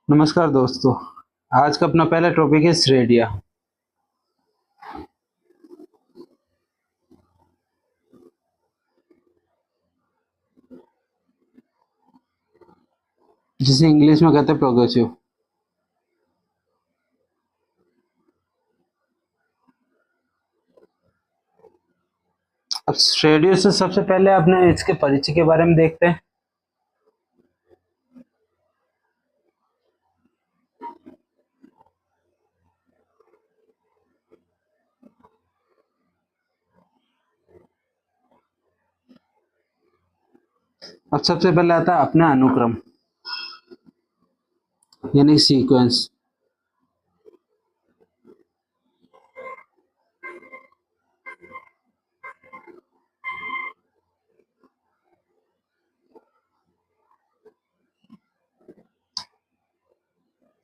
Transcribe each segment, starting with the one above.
नमस्कार दोस्तों। आज का अपना पहला टॉपिक है श्रेणियाँ। जिसे इंग्लिश में कहते हैं प्रोग्रेसिव। अब श्रेणियों से सबसे पहले अपने इसके परिचय के बारे में देखते हैं। अब सबसे पहले आता है अपना अनुक्रम यानी सीक्वेंस।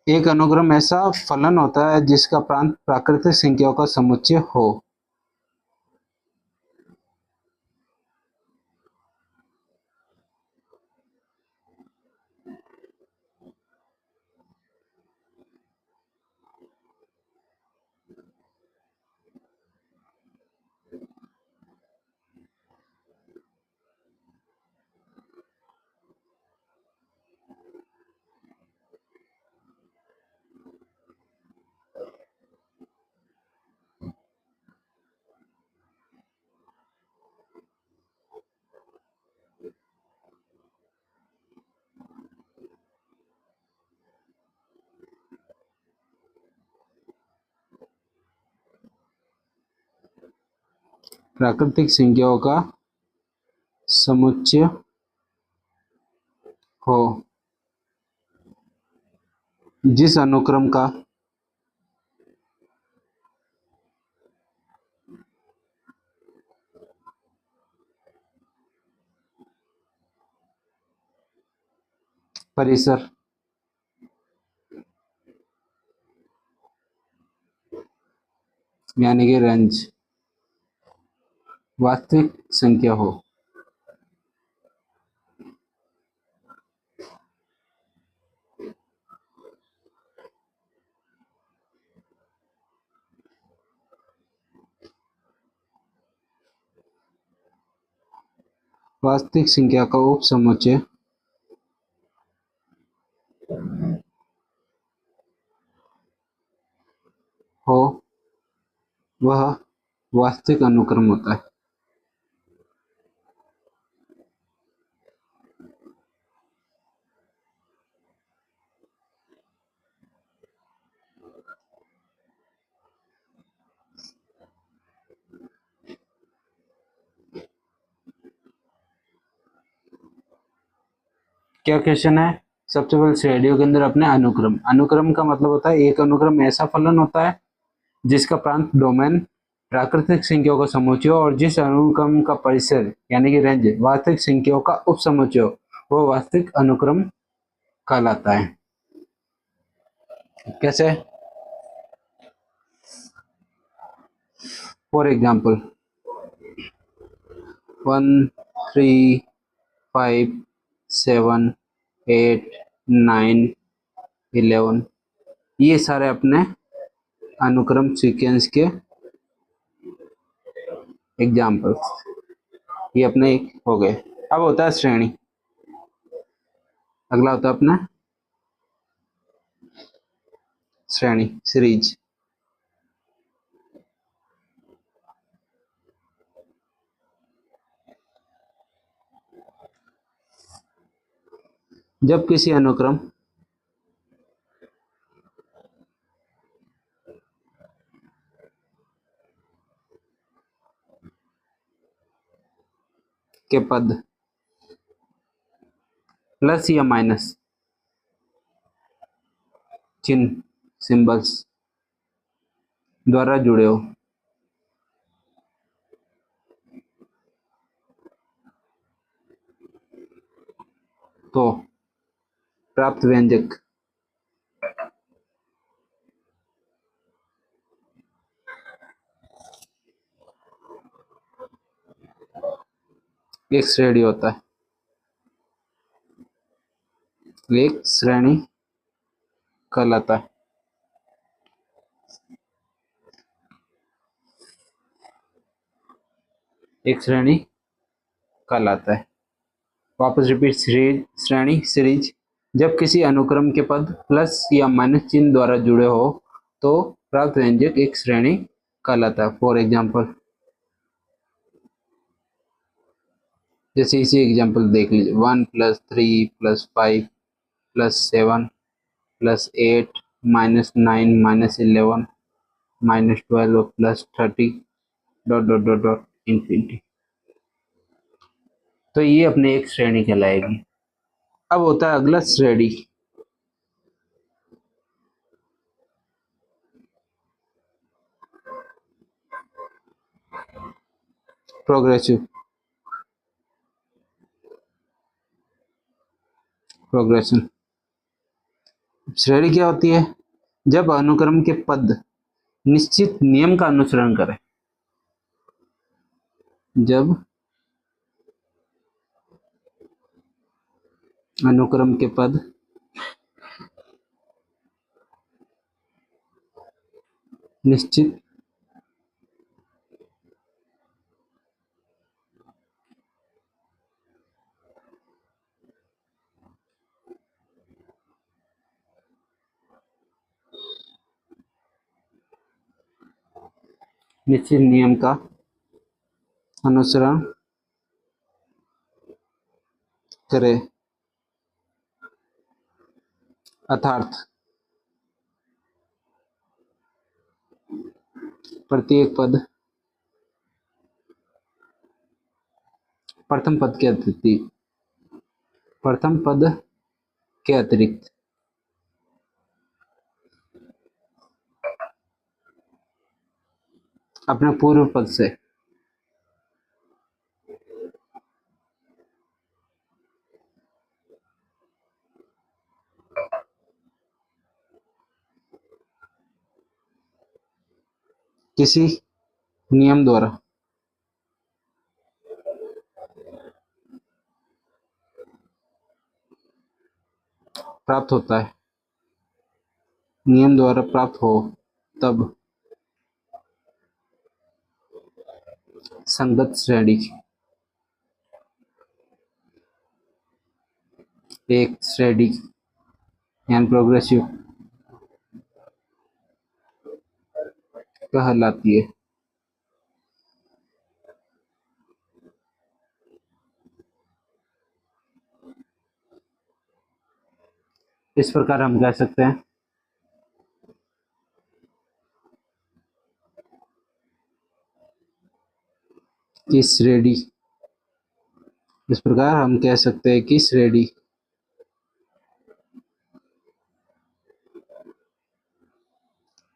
एक अनुक्रम ऐसा फलन होता है जिसका प्रांत प्राकृतिक संख्याओं का समुच्चय हो। प्राकृतिक संख्याओं का समुच्चय हो। जिस अनुक्रम का परिसर यानी कि रेंज वास्तविक संख्या हो। वास्तविक संख्या का उपसमुच्चय हो वह वास्तविक अनुक्रम होता है। क्या क्वेश्चन है? सबसे पहले श्रेणियों के अंदर अपने अनुक्रम। अनुक्रम का मतलब होता है एक अनुक्रम ऐसा फलन होता है जिसका प्रांत डोमेन प्राकृतिक संख्याओं का समुच्चय हो और जिस अनुक्रम का परिसर यानी कि रेंज वास्तविक संख्याओं का उपसमुच्चय हो वो वास्तविक अनुक्रम कहलाता है। कैसे? फॉर एग्जाम्पल 1 3 5 7 8 9 11 ये सारे अपने अनुक्रम सीक्वेंस के एग्जाम्पल्स। ये अपने एक हो गए। अब होता है श्रेणी। अगला होता है अपना श्रेणी सीरीज। जब किसी अनुक्रम के पद प्लस या माइनस चिन्ह सिंबल्स द्वारा जुड़े हो तो प्राप्त व्यंजक एक श्रेणी होता है। एक श्रेणी कहलाता है। एक श्रेणी कहलाता है। वापस रिपीट, श्रेणी सीरीज। जब किसी अनुक्रम के पद प्लस या माइनस चिन्ह द्वारा जुड़े हो तो प्राप्त व्यंजक एक श्रेणी कहलाता है। फॉर एग्जाम्पल, जैसे इसी एग्जाम्पल देख लीजिए, 1 + 3 + 5 + 7 + 8 -9 -11 -12 +30 ... इंफिनिटी। तो ये अपने एक श्रेणी कहलाएगी। अब होता है अगला श्रेणी। प्रोग्रेसिव। प्रोग्रेशन। श्रेणी क्या होती है? जब अनुक्रम के पद निश्चित नियम का अनुसरण करें। जब अनुक्रम के पद निश्चित नियम का अनुसरण करें, अर्थात प्रत्येक पद प्रथम पद के अतिरिक्त अपने पूर्व पद से किसी नियम द्वारा प्राप्त होता है। नियम द्वारा प्राप्त हो तब संगत श्रेणी एक श्रेणी यानी प्रोग्रेसिव कहलाती है। इस प्रकार हम कह सकते हैं कि श्रेणी, इस प्रकार हम कह सकते हैं कि श्रेणी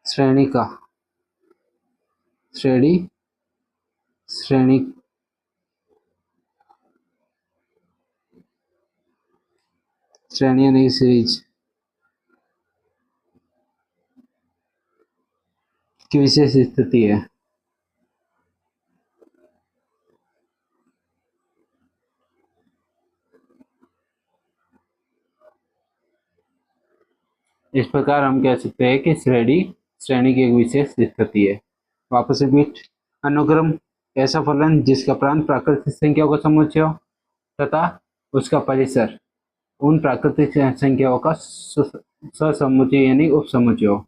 श्रेणी का श्रेणी यानी सीरीज की विशेष स्थिति है। इस प्रकार हम कह सकते हैं कि श्रेणी की एक विशेष स्थिति है। वापस रिपीट, अनुक्रम ऐसा फलन जिसका प्रांत प्राकृतिक संख्याओं का समुच्चय हो तथा उसका परिसर उन प्राकृतिक संख्याओं का ससमुच्चय यानी उपसमुच्चय हो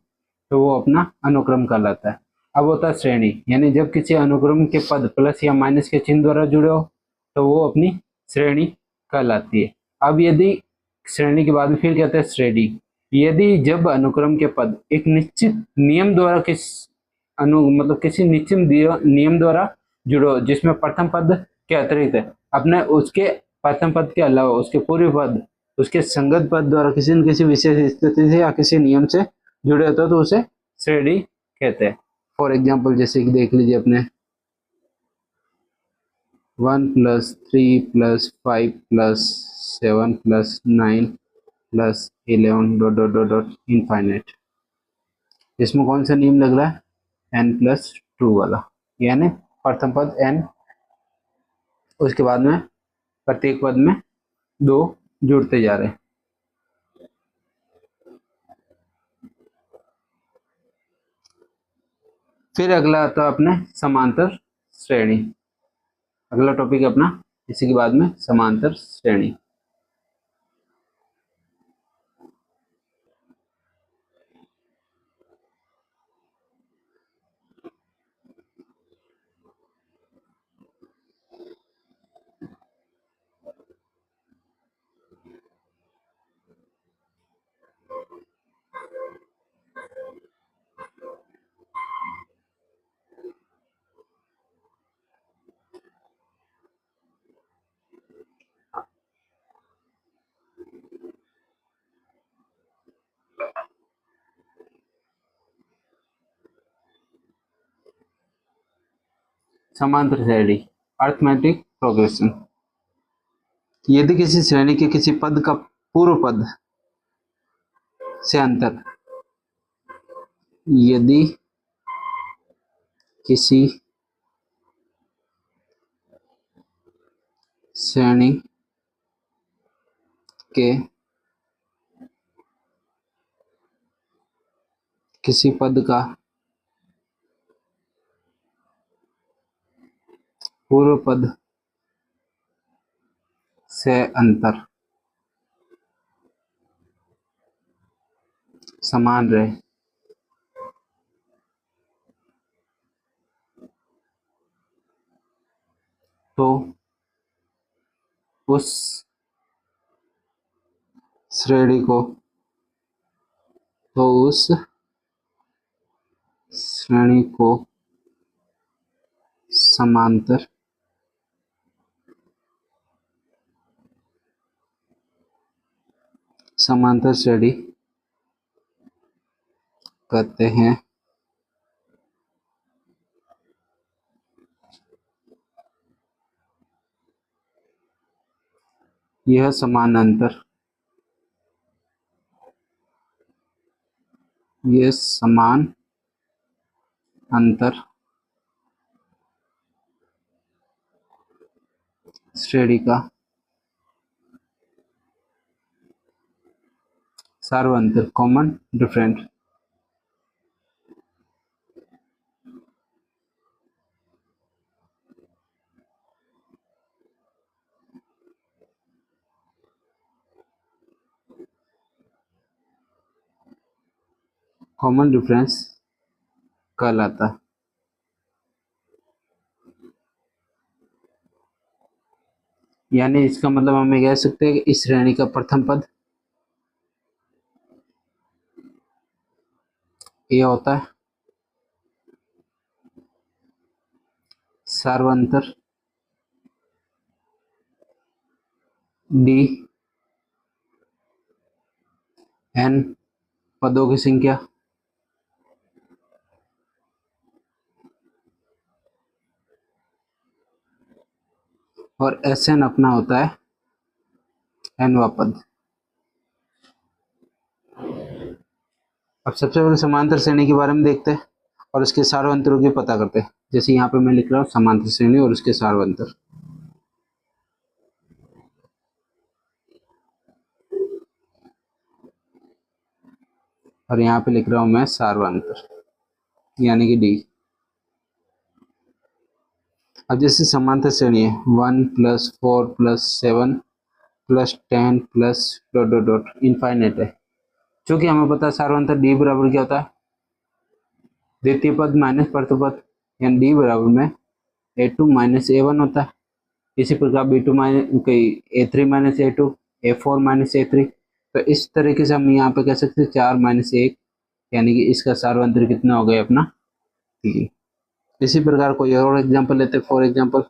तो वो अपना अनुक्रम कहलाता है। अब होता है श्रेणी, यानी जब किसी अनुक्रम के पद प्लस या माइनस के चिन्ह द्वारा जुड़े हो तो वो अपनी श्रेणी कहलाती है। अब यदि श्रेणी के बाद में फिर कहते हैं श्रेणी, यदि जब अनुक्रम के पद एक निश्चित नियम द्वारा किसी निश्चित नियम द्वारा जुड़ो जिसमें प्रथम पद के अतिरिक्त है अपने उसके प्रथम पद के अलावा उसके पूर्व पद उसके संगत पद द्वारा किसी न किसी विशेष स्थिति से या किसी नियम से जुड़े होते हो तो उसे श्रेणी कहते हैं। फॉर एग्जाम्पल, जैसे कि देख लीजिए अपने 1 + 3 + 5 + 7 + 9 + 11 ... इनफाइनाइट। इसमें कौन सा नियम लग रहा है? n+2 वाला, यानी प्रथम पद n, उसके बाद में प्रत्येक पद में 2 जुड़ते जा रहे हैं। फिर अगला आता है अपने समांतर श्रेणी। अगला टॉपिक है अपना इसी के बाद में समांतर श्रेणी। समांतर श्रेणी अर्थमेटिक प्रोग्रेशन। यदि किसी श्रेणी के किसी पद का पूर्व पद से अंतर, यदि किसी श्रेणी के किसी पद का पूर्व पद से अंतर समान रहे तो उस श्रेणी को समांतर श्रेणी कहते हैं। यह समानांतर श्रेणी का सार्वंतर कॉमन डिफरेंट। कॉमन डिफरेंस कहलाता है। यानी इसका मतलब हमें कह सकते हैं कि इस श्रेणी का प्रथम पद ये होता है सार्वंतर डी एन पदों की संख्या और एस एन अपना होता है एनवा पद। अब सबसे पहले समांतर श्रेणी के बारे में देखते हैं और उसके सार्वंतरों की पता करते हैं। जैसे यहाँ पे मैं लिख रहा हूँ समांतर श्रेणी और उसके सार्वंतर। और यहाँ पे लिख रहा हूँ मैं सार्वंतर यानी कि डी। अब जैसे समांतर श्रेणी है 1 + 4 + 7 + 10 + ... इनफाइनाइट है। चूंकि हमें पता है सार्वंतर डी बराबर क्या होता है द्वितीय पद माइनस प्रथम पद, यानी डी बराबर में a2 - a1 होता है। इसी प्रकार b2 - a3 - a2 a4 - a3। तो इस तरीके से हम यहाँ पे कह सकते हैं 4 - 1 यानी कि इसका सार्वंतर कितना हो गया अपना 3। इसी प्रकार कोई और एग्जांपल लेते हैं। फॉर एग्जांपल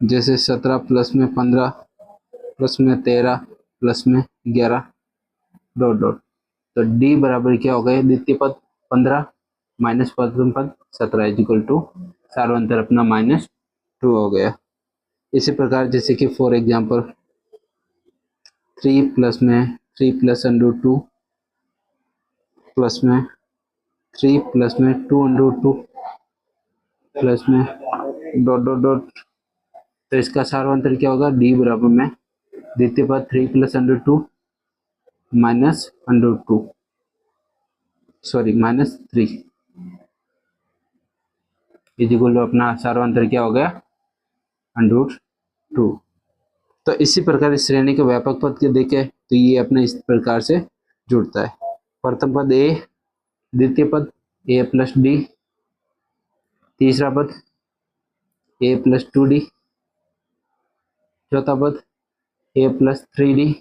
जैसे 17 + में 15 + में 13 + में 11 ... तो डी बराबर क्या हो गया द्वितीय पद 15 माइनस प्रथम पद 17 = सार्वंतर अपना -2 हो गया। इसी प्रकार जैसे कि फॉर एग्जांपल 3 + में 3 + √2 प्लस में 3 + में 2 √2 प्लस में ... तो इसका सार्वंतर क्या होगा डी बराबर में द्वितीय पद 3 + √2 - √2। सॉरी -3 इज इक्वल टू अपना सार्वंतर क्या हो गया √2। तो इसी प्रकार इस श्रेणी के व्यापक पद के देखें तो ये अपने इस प्रकार से जुड़ता है। प्रथम पद ए, द्वितीय पद a प्लस डी, तीसरा पद a प्लस 2d, चौथा पद a plus 3d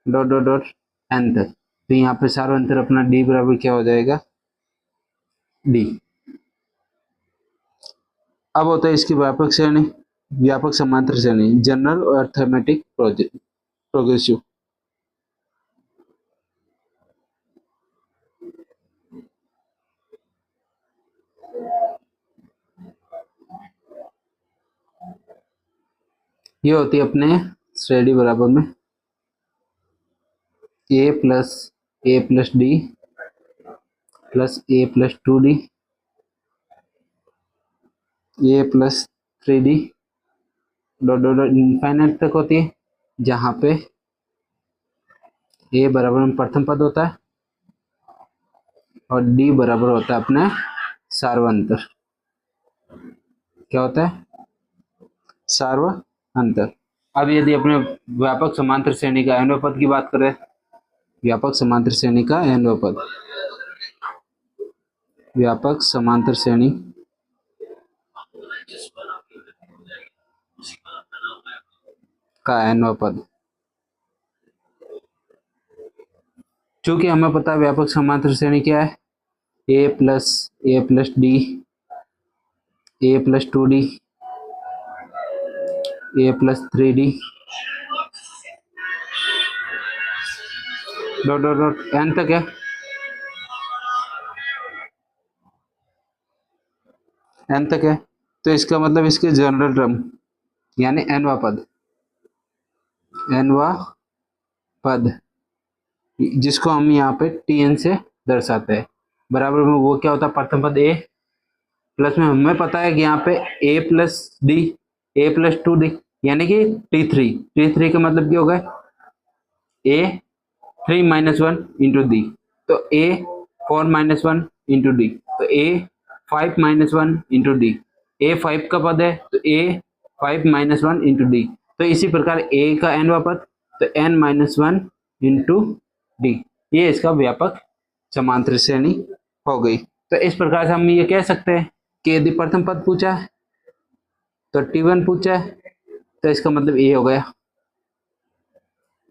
dot dot dot n तक। तो यहाँ पे सार्वंतर अपना d बराबर क्या हो जाएगा d। अब होता है इसकी व्यापक श्रेणी, व्यापक समांतर श्रेणी, जनरल और अर्थमेटिक प्रोग्रेसिव। ये होती है अपने श्रेणी बराबर में a plus D plus a plus 2d, a plus 3d dot dot dot infinite तक होती है, जहाँ पे a बराबर में प्रथम पद होता है और d बराबर होता है अपना सार्वंतर। क्या होता है सार्वंतर। अब यदि अपने व्यापक समांतर श्रेणी का एनव पद की बात करें, व्यापक समांतर श्रेणी का एनव पद, व्यापक समांतर श्रेणी का एनव पद, चूंकि हमें पता है व्यापक समांतर श्रेणी क्या है, a plus D, a plus 2d, a plus 3d dot dot dot n तक है, n तक है। तो इसका मतलब इसके जनरल टर्म यानी nवा पद जिसको हम यहाँ पे tn से दर्शाते हैं, बराबर में वो क्या होता है प्रथम पद a प्लस में हमें पता है कि यहाँ पे a plus D, a plus 2d यानी कि t3 का मतलब क्या होगा a 3 - 1 इंटू डी, तो a 4 - 1 इंटू डी, तो a 5 - 1 इंटू डी, a 5 का पद है तो a 5 - 1 इंटू डी। तो इसी प्रकार a का nवा पद तो n - 1 इंटू डी, ये इसका व्यापक समांतर श्रेणी हो गई। तो इस प्रकार से हम ये कह सकते हैं कि यदि प्रथम पद पूछा है तो t1 पूछा है तो इसका मतलब a हो गया,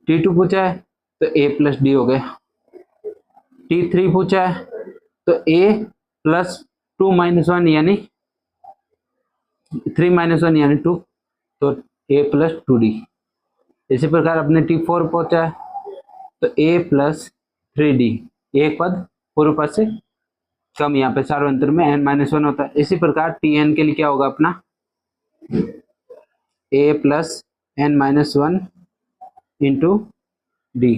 t2 पूछा है तो a प्लस डी हो गया, t3 पूछा है तो a प्लस 2 - 1 यानी 3 - 1 यानी 2, तो a प्लस 2d। इसी प्रकार अपने t4 पूछा है तो a प्लस 3d, एक पद पूर्व पद से कम, यहाँ पे सार्वंतर में n - 1 होता है। इसी प्रकार tn के लिए क्या होगा अपना a plus n - 1 into D.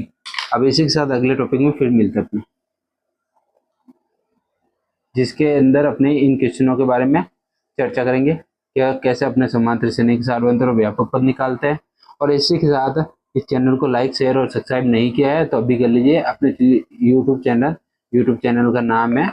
अब इसी के साथ अगले टॉपिक में फिर मिलते हैं अपने, जिसके अंदर अपने इन क्वेश्चनों के बारे में चर्चा करेंगे, क्या कैसे अपने समांतर श्रेणी के सार्वंतर और व्यापक पद निकालते हैं। और इसी के साथ इस चैनल को लाइक शेयर और सब्सक्राइब नहीं किया है तो अभी कर लीजिए। अपने यूट्यूब चैनल का नाम है